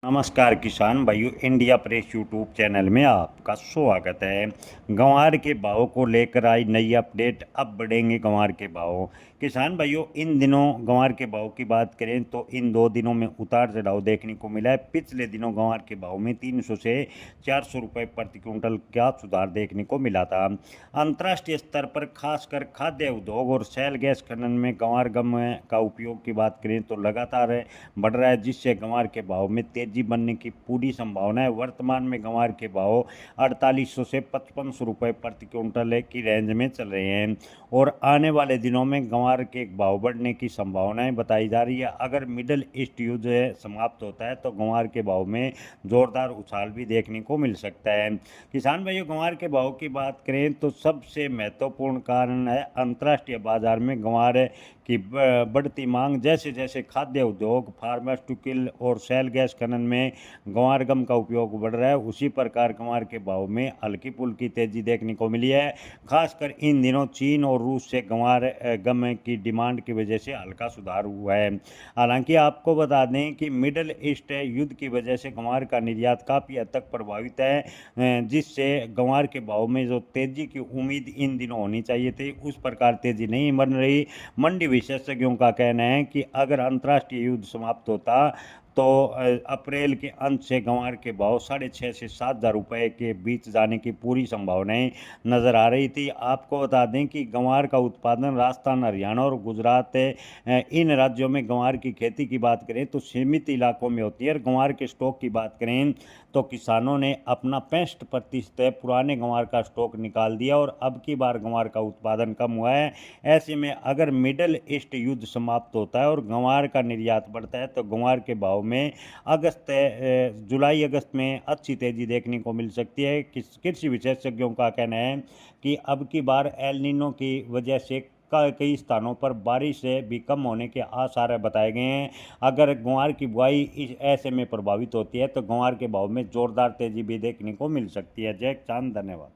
नमस्कार किसान भाइयों, इंडिया प्रेस यूट्यूब चैनल में आपका स्वागत है। ग्वार के भाव को लेकर आई नई अपडेट। अब बढ़ेंगे ग्वार के भाव। किसान भाइयों, इन दिनों ग्वार के भाव की बात करें तो इन 2 दिनों में उतार चढ़ाव देखने को मिला है। पिछले दिनों ग्वार के भाव में 300 से 400 रुपये प्रति क्विंटल का सुधार देखने को मिला था। अंतर्राष्ट्रीय स्तर पर खासकर खाद्य उद्योग और शैल गैस खनन में ग्वार गम का उपयोग की बात करें तो लगातार बढ़ रहा है, जिससे ग्वार के भाव में तेजी बनने की पूरी संभावना है। वर्तमान में ग्वार के भाव 4800 से 5500 रुपये प्रति क्विंटल की रेंज में चल रहे हैं और आने वाले दिनों में ग्वार के भाव बढ़ने की संभावनाएं बताई जा रही है। अगर मिडल ईस्ट युद्ध समाप्त होता है तो ग्वार के भाव में जोरदार उछाल भी देखने को मिल सकता है। किसान भाइयों, ग्वार के भाव की बात करें तो सबसे महत्वपूर्ण कारण है अंतर्राष्ट्रीय बाजार में ग्वार की बढ़ती मांग। जैसे जैसे खाद्य उद्योग, फार्मास्यूटिकल और शैल गैस खनन में ग्वार गम का उपयोग बढ़ रहा है, उसी प्रकार ग्वार के भाव में हल्की फुल्की तेजी देखने को मिली है। खासकर इन दिनों चीन और रूस से ग्वार गम की डिमांड की वजह से हल्का सुधार हुआ है। हालांकि आपको बता दें कि मिडल ईस्ट युद्ध की वजह से ग्वार का निर्यात काफ़ी हद तक प्रभावित है, जिससे ग्वार के भाव में जो तेजी की उम्मीद इन दिनों होनी चाहिए थी उस प्रकार तेजी नहीं बन रही। मंडी विशेषज्ञों का कहना है कि अगर अंतर्राष्ट्रीय युद्ध समाप्त होता तो अप्रैल के अंत से ग्वार के भाव 6,500 से 7,000 रुपये के बीच जाने की पूरी संभावनाएं नजर आ रही थी। आपको बता दें कि ग्वार का उत्पादन राजस्थान, हरियाणा और गुजरात, इन राज्यों में ग्वार की खेती की बात करें तो सीमित इलाकों में होती है। और ग्वार के स्टॉक की बात करें तो किसानों ने अपना 65% पुराने ग्वार का स्टॉक निकाल दिया और अब की बार ग्वार का उत्पादन कम हुआ है। ऐसे में अगर मिडल ईस्ट युद्ध समाप्त होता है और ग्वार का निर्यात बढ़ता है तो ग्वार के भाव में जुलाई अगस्त में अच्छी तेजी देखने को मिल सकती है। कृषि विशेषज्ञों का कहना है कि अब की बार एल नीनो की वजह से कई स्थानों पर बारिश से भी कम होने के आसार बताए गए हैं। अगर ग्वार की बुआई ऐसे में प्रभावित होती है तो ग्वार के भाव में जोरदार तेजी भी देखने को मिल सकती है। जय किसान, धन्यवाद।